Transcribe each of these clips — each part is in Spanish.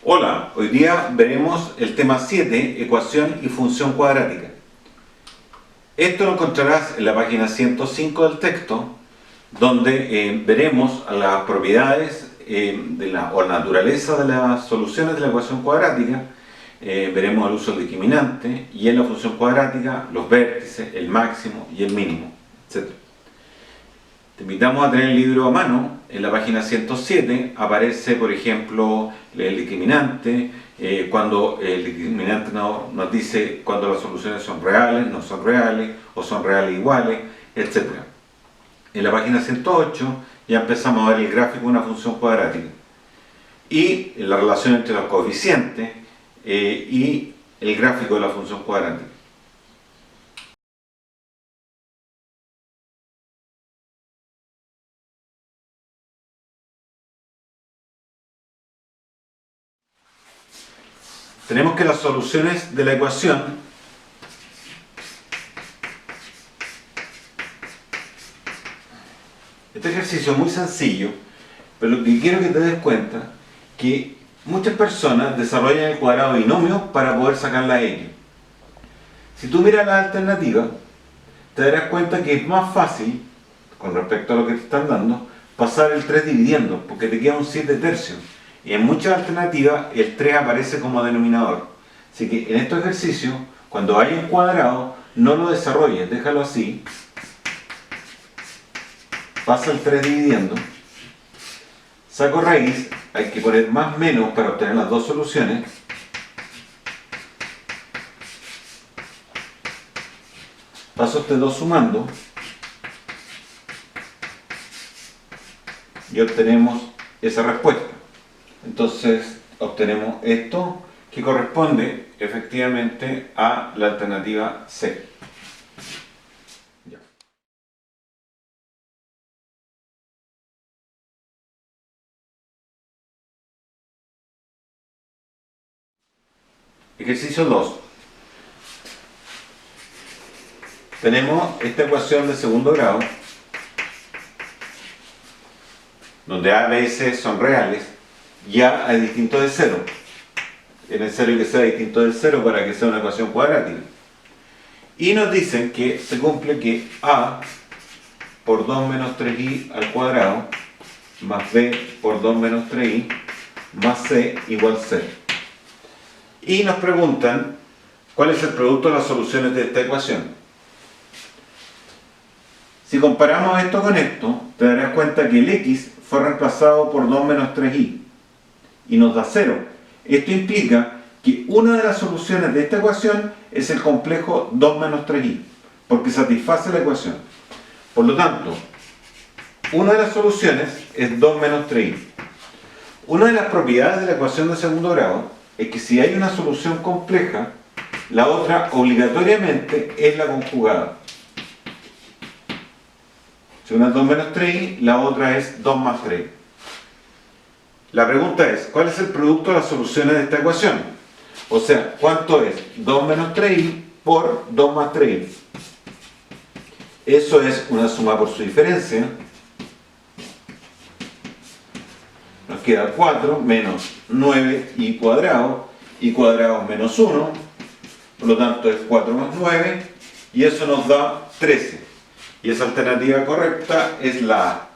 Hola, hoy día veremos el tema 7, ecuación y función cuadrática. Esto lo encontrarás en la página 105 del texto, donde veremos las propiedades o la naturaleza de las soluciones de la ecuación cuadrática. Veremos el uso del discriminante y en la función cuadrática los vértices, el máximo y el mínimo, etc. Te invitamos a tener el libro a mano. En la página 107 aparece, por ejemplo, el discriminante, cuando el discriminante nos dice cuando las soluciones son reales, no son reales, o son reales iguales, etc. En la página 108 ya empezamos a ver el gráfico de una función cuadrática y la relación entre los coeficientes y el gráfico de la función cuadrática. Tenemos que las soluciones de la ecuación este ejercicio es muy sencillo, pero lo que quiero que te des cuenta que muchas personas desarrollan el cuadrado binomio para poder sacar la x. Si tú miras las alternativas, te darás cuenta que es más fácil, con respecto a lo que te están dando, pasar el 3 dividiendo, porque te queda un 7 tercios. Y en muchas alternativas el 3 aparece como denominador. Así que en estos ejercicios, cuando hay un cuadrado, no lo desarrolles, déjalo así. Pasa el 3 dividiendo. Saco raíz, hay que poner más menos para obtener las dos soluciones. Paso este 2 sumando. Y obtenemos esa respuesta. Entonces obtenemos esto que corresponde efectivamente a la alternativa C. Ya. Ejercicio 2. Tenemos esta ecuación de segundo grado, donde A, B y C son reales, y A es distinto de 0. Es necesario que sea distinto del 0 para que sea una ecuación cuadrática. Y nos dicen que se cumple que A por 2 menos 3i al cuadrado más B por 2 menos 3i más C igual 0. Y nos preguntan cuál es el producto de las soluciones de esta ecuación. Si comparamos esto con esto, te darás cuenta que el x fue reemplazado por 2 menos 3i y nos da 0. Esto implica que una de las soluciones de esta ecuación es el complejo 2 menos 3i, porque satisface la ecuación. Por lo tanto, una de las soluciones es 2 menos 3i. Una de las propiedades de la ecuación de segundo grado es que si hay una solución compleja, la otra obligatoriamente es la conjugada. Si una es 2 menos 3i, la otra es 2 más 3i. La pregunta es, ¿cuál es el producto de las soluciones de esta ecuación? O sea, ¿cuánto es 2 menos 3i por 2 más 3i? Eso es una suma por su diferencia. Nos queda 4 menos 9i cuadrado, y cuadrado menos 1. Por lo tanto es 4 más 9, y eso nos da 13. Y esa alternativa correcta es la A.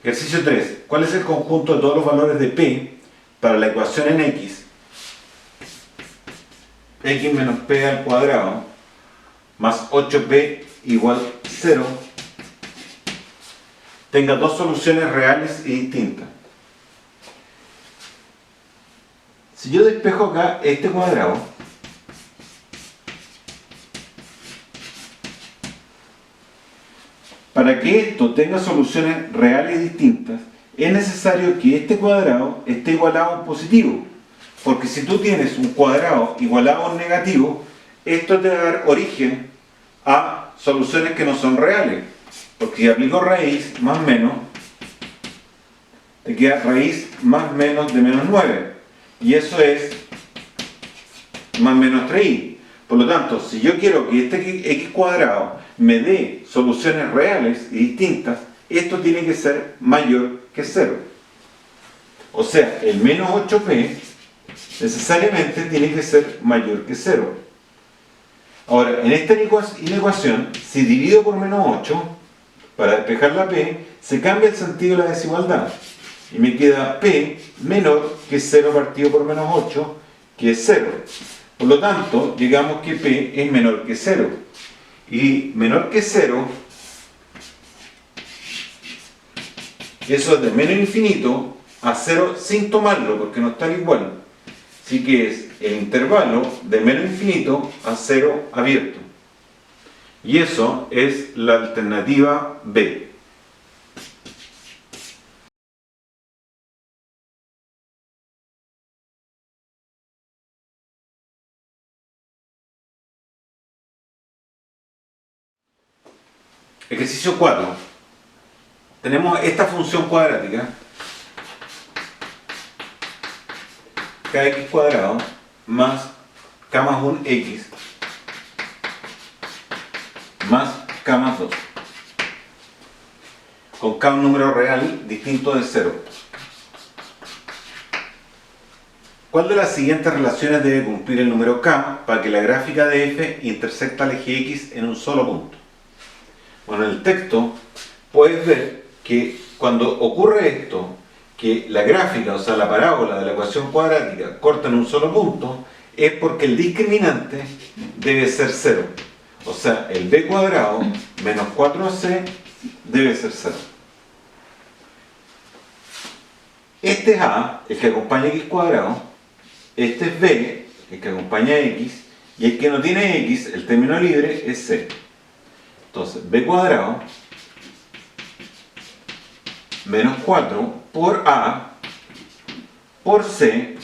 Ejercicio 3. ¿Cuál es el conjunto de todos los valores de P para la ecuación en X? X menos P al cuadrado más 8P igual 0 tenga dos soluciones reales y distintas. Si yo despejo acá este cuadrado, para que esto tenga soluciones reales y distintas, es necesario que este cuadrado esté igualado a un positivo. Porque si tú tienes un cuadrado igualado a un negativo, esto te va a dar origen a soluciones que no son reales. Porque si aplico raíz más menos, te queda raíz más menos de menos 9. Y eso es más menos 3i. Por lo tanto, si yo quiero que este x cuadrado me dé soluciones reales y distintas, esto tiene que ser mayor que 0. O sea, el menos 8p necesariamente tiene que ser mayor que 0. Ahora, en esta inecuación, si divido por menos 8, para despejar la p, se cambia el sentido de la desigualdad. Y me queda p menor que 0 partido por menos 8, que es 0. Por lo tanto, digamos que p es menor que 0. Y menor que 0, eso es de menos infinito a 0 sin tomarlo, porque no están igual. Así que es el intervalo de menos infinito a 0 abierto. Y eso es la alternativa B. Ejercicio 4. Tenemos esta función cuadrática, kx cuadrado más k más 1x más k más 2, con k un número real distinto de 0. ¿Cuál de las siguientes relaciones debe cumplir el número k para que la gráfica de f intersecta al eje x en un solo punto? Bueno, en el texto puedes ver que cuando ocurre esto, que la gráfica, o sea la parábola de la ecuación cuadrática corta en un solo punto, es porque el discriminante debe ser 0. O sea, el b cuadrado menos 4c debe ser 0. Este es a, el que acompaña x cuadrado, este es b, el que acompaña x, y el que no tiene x, el término libre, es c. Entonces, b cuadrado menos 4 por a por c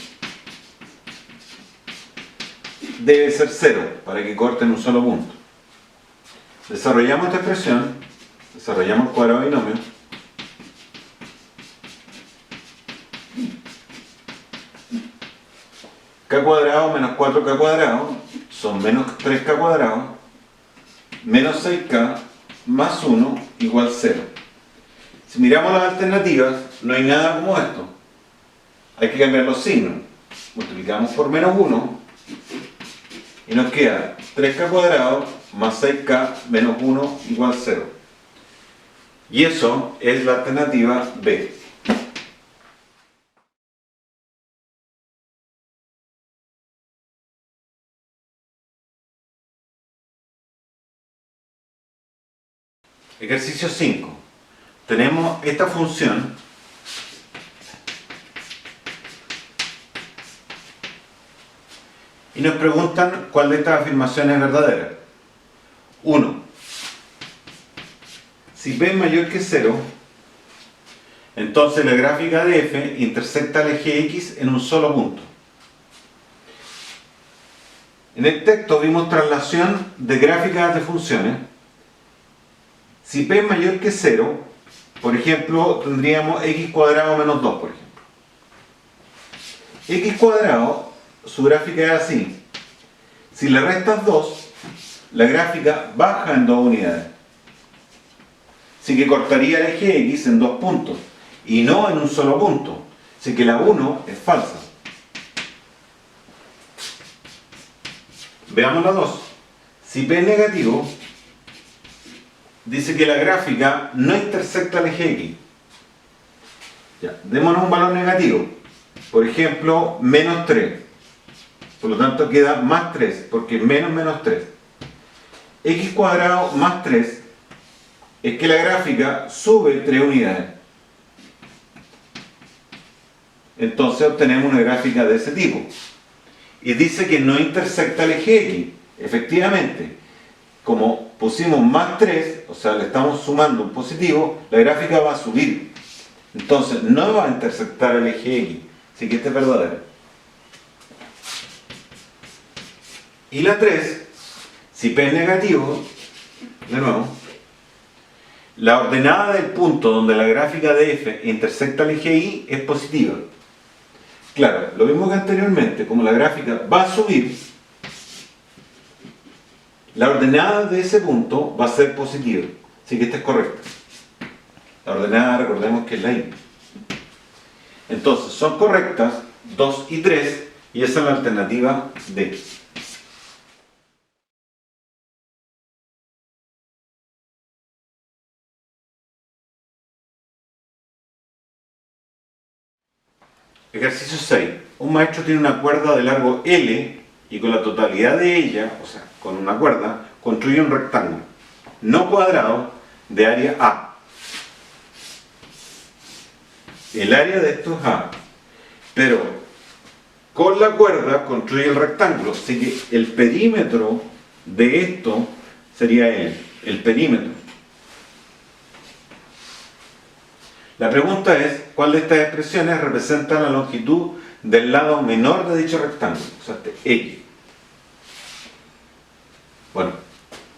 debe ser 0 para que corte en un solo punto. Desarrollamos esta expresión, desarrollamos el cuadrado binomio. K cuadrado menos 4k cuadrado son menos 3k cuadrado menos 6k más 1 igual 0. Si miramos las alternativas, no hay nada como esto. Hay que cambiar los signos. Multiplicamos por menos 1 y nos queda 3k cuadrado más 6k menos 1 igual 0. Y eso es la alternativa B. Ejercicio 5. Tenemos esta función y nos preguntan cuál de estas afirmaciones es verdadera. 1. Si p es mayor que 0, entonces la gráfica de f intersecta el eje x en un solo punto. En el texto vimos traslación de gráficas de funciones. Si p es mayor que 0, por ejemplo, tendríamos x cuadrado menos 2, por ejemplo. X cuadrado, su gráfica es así. Si le restas 2, la gráfica baja en 2 unidades. Así que cortaría el eje x en 2 puntos, y no en un solo punto. Así que la 1 es falsa. Veamos la 2. Si p es negativo, dice que la gráfica no intersecta el eje x. Ya, démonos un valor negativo. Por ejemplo, menos 3. Por lo tanto queda más 3, porque menos menos 3. X cuadrado más 3 es que la gráfica sube 3 unidades. Entonces obtenemos una gráfica de ese tipo. Y dice que no intersecta el eje x. Efectivamente, como pusimos más 3, o sea, le estamos sumando un positivo, la gráfica va a subir. Entonces no va a intersectar el eje x. Así que este es verdadero. Y la 3, si p es negativo, de nuevo, la ordenada del punto donde la gráfica de f intersecta el eje y es positiva. Claro, lo mismo que anteriormente, como la gráfica va a subir, La ordenada de ese punto va a ser positiva, así que esta es correcta. La ordenada, recordemos que es la y. Entonces, son correctas 2 y 3, y esa es la alternativa D. Ejercicio 6. Un maestro tiene una cuerda de largo L y con la totalidad de ella, o sea, con una cuerda, construye un rectángulo no cuadrado de área A. El área de esto es A, pero con la cuerda construye el rectángulo, así que el perímetro de esto sería L, el perímetro. La pregunta es, ¿cuál de estas expresiones representa la longitud del lado menor de dicho rectángulo? O sea, este X. Bueno,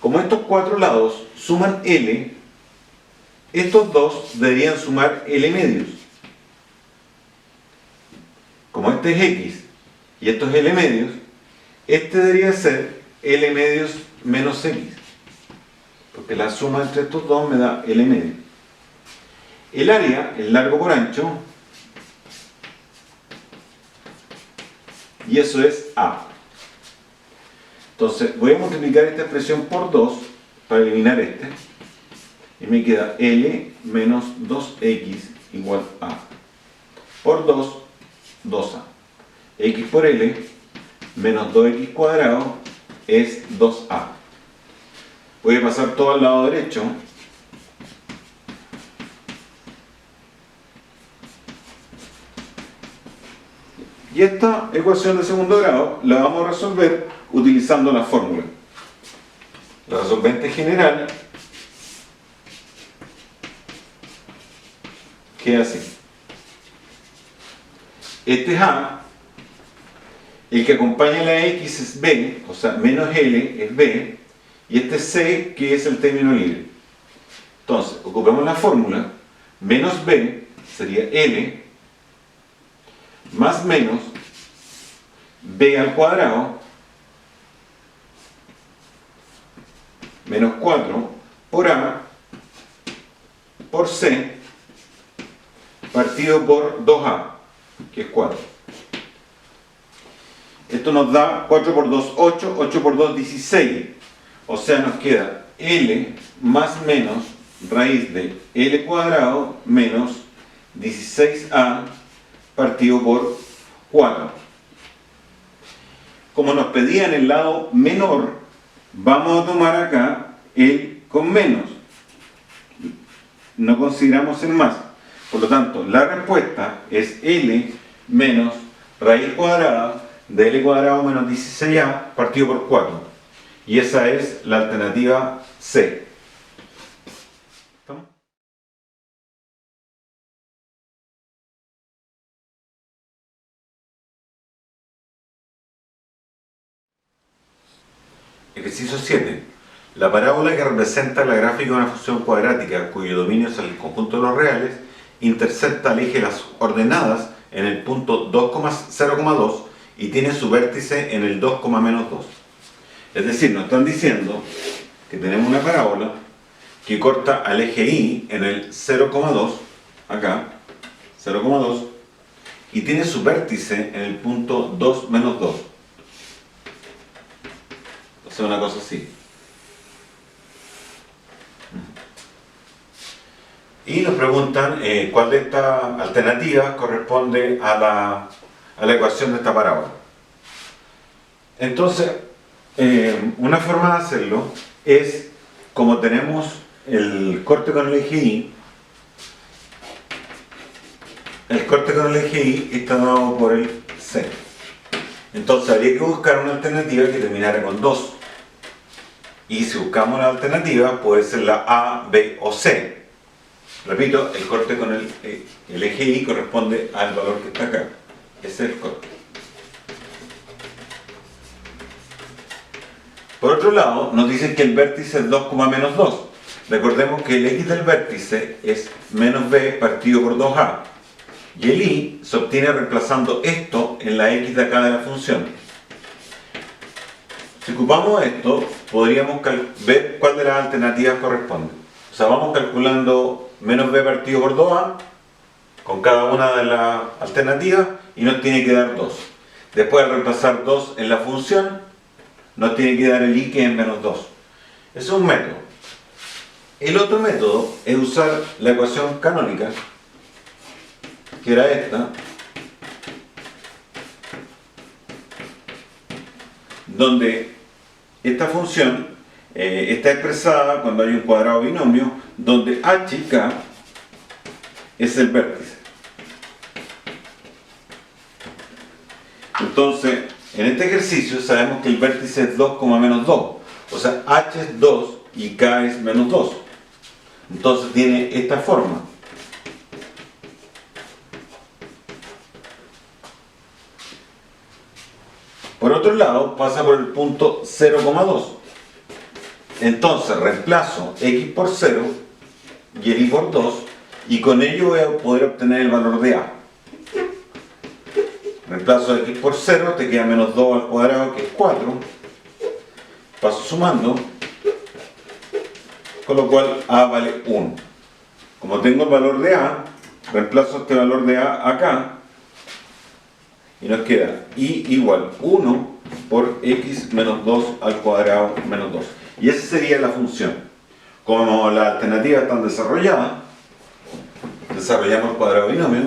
como estos cuatro lados suman L, estos dos deberían sumar L medios. Como este es X y esto es L medios, este debería ser L medios menos X. Porque la suma entre estos dos me da L medios. El área, el largo por ancho, y eso es A. Entonces voy a multiplicar esta expresión por 2 para eliminar este. Y me queda L menos 2X igual A. Por 2, 2A. X por L menos 2X cuadrado es 2A. Voy a pasar todo al lado derecho. Y esta ecuación de segundo grado la vamos a resolver utilizando la fórmula. La resolvente general queda así. Este es A, el que acompaña la X es B, o sea, menos L es B, y este es C, que es el término libre. Entonces, ocupamos la fórmula, menos B sería L, más menos B al cuadrado menos 4 por A por C partido por 2A, que es 4. Esto nos da 4 por 2, 8, 8 por 2, 16. O sea, nos queda L más menos raíz de L cuadrado menos 16A partido por 4. Como nos pedían el lado menor, vamos a tomar acá el con menos. No consideramos el más. Por lo tanto, la respuesta es L menos raíz cuadrada de L cuadrado menos 16A partido por 4. Y esa es la alternativa C. ¿Estamos? Ejercicio 7. La parábola que representa la gráfica de una función cuadrática cuyo dominio es el conjunto de los reales intercepta el eje de las ordenadas en el punto 2,0,2 y tiene su vértice en el 2,-2. Es decir, nos están diciendo que tenemos una parábola que corta al eje Y en el 0,2, acá, 0,2, y tiene su vértice en el punto 2-2. O sea, una cosa así. Y nos preguntan cuál de estas alternativas corresponde a la ecuación de esta parábola. Entonces, una forma de hacerlo es, como tenemos el corte con el eje Y, el corte con el eje Y está dado por el C. Entonces habría que buscar una alternativa que terminara con 2. Y si buscamos la alternativa, puede ser la A, B o C. Repito, el corte con el eje Y corresponde al valor que está acá. Ese es el corte. Por otro lado, nos dicen que el vértice es 2,-2. Recordemos que el X del vértice es menos B partido por 2A. Y el Y se obtiene reemplazando esto en la X de acá de la función. Si ocupamos esto, podríamos ver cuál de las alternativas corresponde. O sea, vamos calculando menos b partido por 2a con cada una de las alternativas y nos tiene que dar 2. Después, al reemplazar 2 en la función, nos tiene que dar el i, que es menos 2. Ese es un método. El otro método es usar la ecuación canónica, que era esta, donde esta función está expresada cuando hay un cuadrado binomio, donde h y k es el vértice. Entonces, en este ejercicio sabemos que el vértice es 2, menos 2. O sea, h es 2 y k es menos 2. Entonces tiene esta forma. Por otro lado, pasa por el punto 0,2. Entonces reemplazo x por 0 y el y por 2, y con ello voy a poder obtener el valor de a. Reemplazo x por 0, te queda menos 2 al cuadrado, que es 4. Paso sumando, con lo cual a vale 1. Como tengo el valor de a, reemplazo este valor de a acá, y nos queda y igual 1 por x menos 2 al cuadrado menos 2. Y esa sería la función. Como las alternativas están desarrolladas, desarrollamos el cuadrado binomio.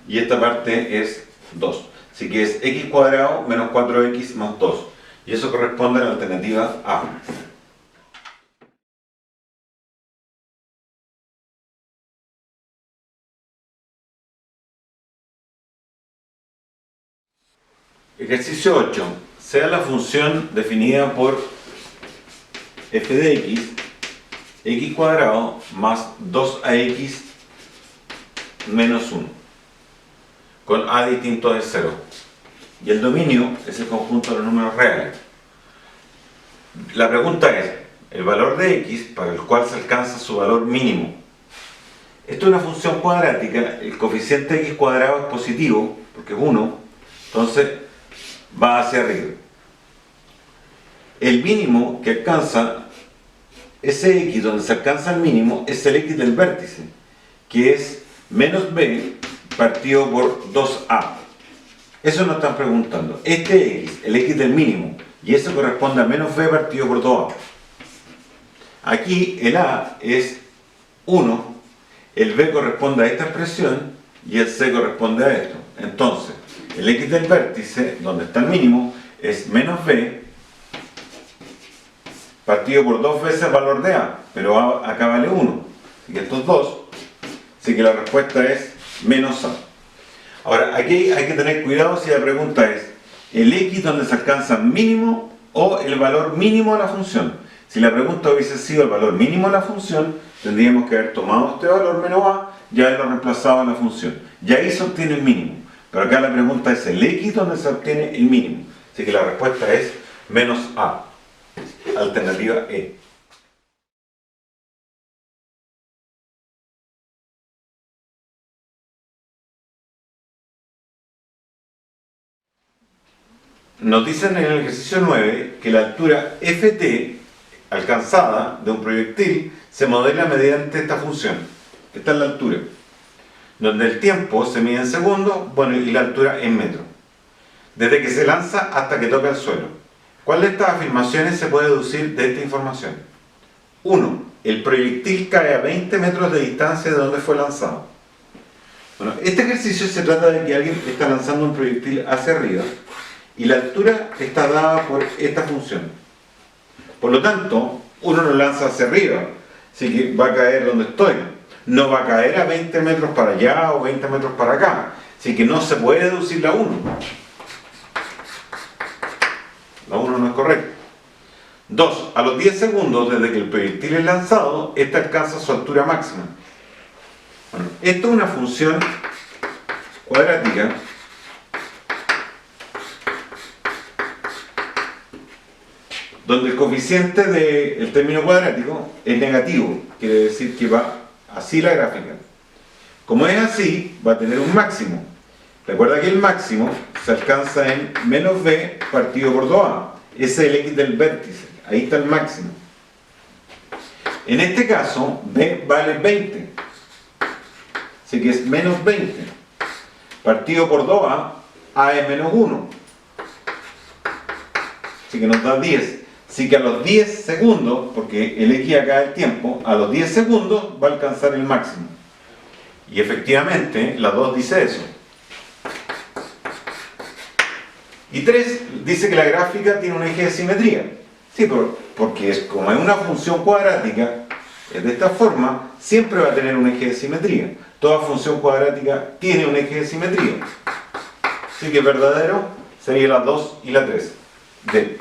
Y esta parte es 2. Así que es x cuadrado menos 4x más 2. Y eso corresponde a la alternativa A. Ejercicio 8. Sea la función definida por f de x cuadrado más 2ax menos 1, con a distinto de 0. Y el dominio es el conjunto de los números reales. La pregunta es, el valor de x para el cual se alcanza su valor mínimo. Esto es una función cuadrática, el coeficiente de x cuadrado es positivo, porque es 1, entonces va hacia arriba. El mínimo que alcanza, ese x donde se alcanza el mínimo, es el x del vértice, que es menos b partido por 2a. Eso nos están preguntando. Este x, el x del mínimo, y eso corresponde a menos b partido por 2a. Aquí el a es 1, el b corresponde a esta expresión y el c corresponde a esto. Entonces, el x del vértice, donde está el mínimo, es menos b partido por 2 veces el valor de a, pero a acá vale 1, así que esto es 2, así que la respuesta es menos a. Ahora, aquí hay que tener cuidado si la pregunta es el x donde se alcanza mínimo o el valor mínimo de la función. Si la pregunta hubiese sido el valor mínimo de la función, tendríamos que haber tomado este valor menos a y haberlo reemplazado en la función. Y ahí se obtiene el mínimo. Pero acá la pregunta es el x donde se obtiene el mínimo. Así que la respuesta es menos a. Alternativa E. Nos dicen en el ejercicio 9 que la altura ft alcanzada de un proyectil se modela mediante esta función. Esta es la altura, donde el tiempo se mide en segundos, bueno, y la altura en metros, desde que se lanza hasta que toca el suelo. ¿Cuál de estas afirmaciones se puede deducir de esta información? 1. El proyectil cae a 20 metros de distancia de donde fue lanzado. Bueno, este ejercicio se trata de que alguien está lanzando un proyectil hacia arriba y la altura está dada por esta función. Por lo tanto, uno lo lanza hacia arriba, así que va a caer donde estoy. No va a caer a 20 metros para allá o 20 metros para acá, así que no se puede deducir la 1. La 1 no es correcta. 2. A los 10 segundos desde que el proyectil es lanzado, este alcanza su altura máxima. Bueno, esto es una función cuadrática donde el coeficiente del término cuadrático es negativo, quiere decir que va así la gráfica. Como es así, va a tener un máximo, Recuerda que el máximo se alcanza en menos b partido por 2a. Ese es el x del vértice. Ahí está el máximo. En este caso, b vale 20. Así que es menos 20. Partido por 2a, a es menos 1. Así que nos da 10. Así que a los 10 segundos, porque el x acá es el tiempo, a los 10 segundos va a alcanzar el máximo. Y efectivamente, la 2 dice eso. Y 3 dice que la gráfica tiene un eje de simetría. Sí, porque como es una función cuadrática, es de esta forma, siempre va a tener un eje de simetría. Toda función cuadrática tiene un eje de simetría. Así que verdadero sería la 2 y la 3. D.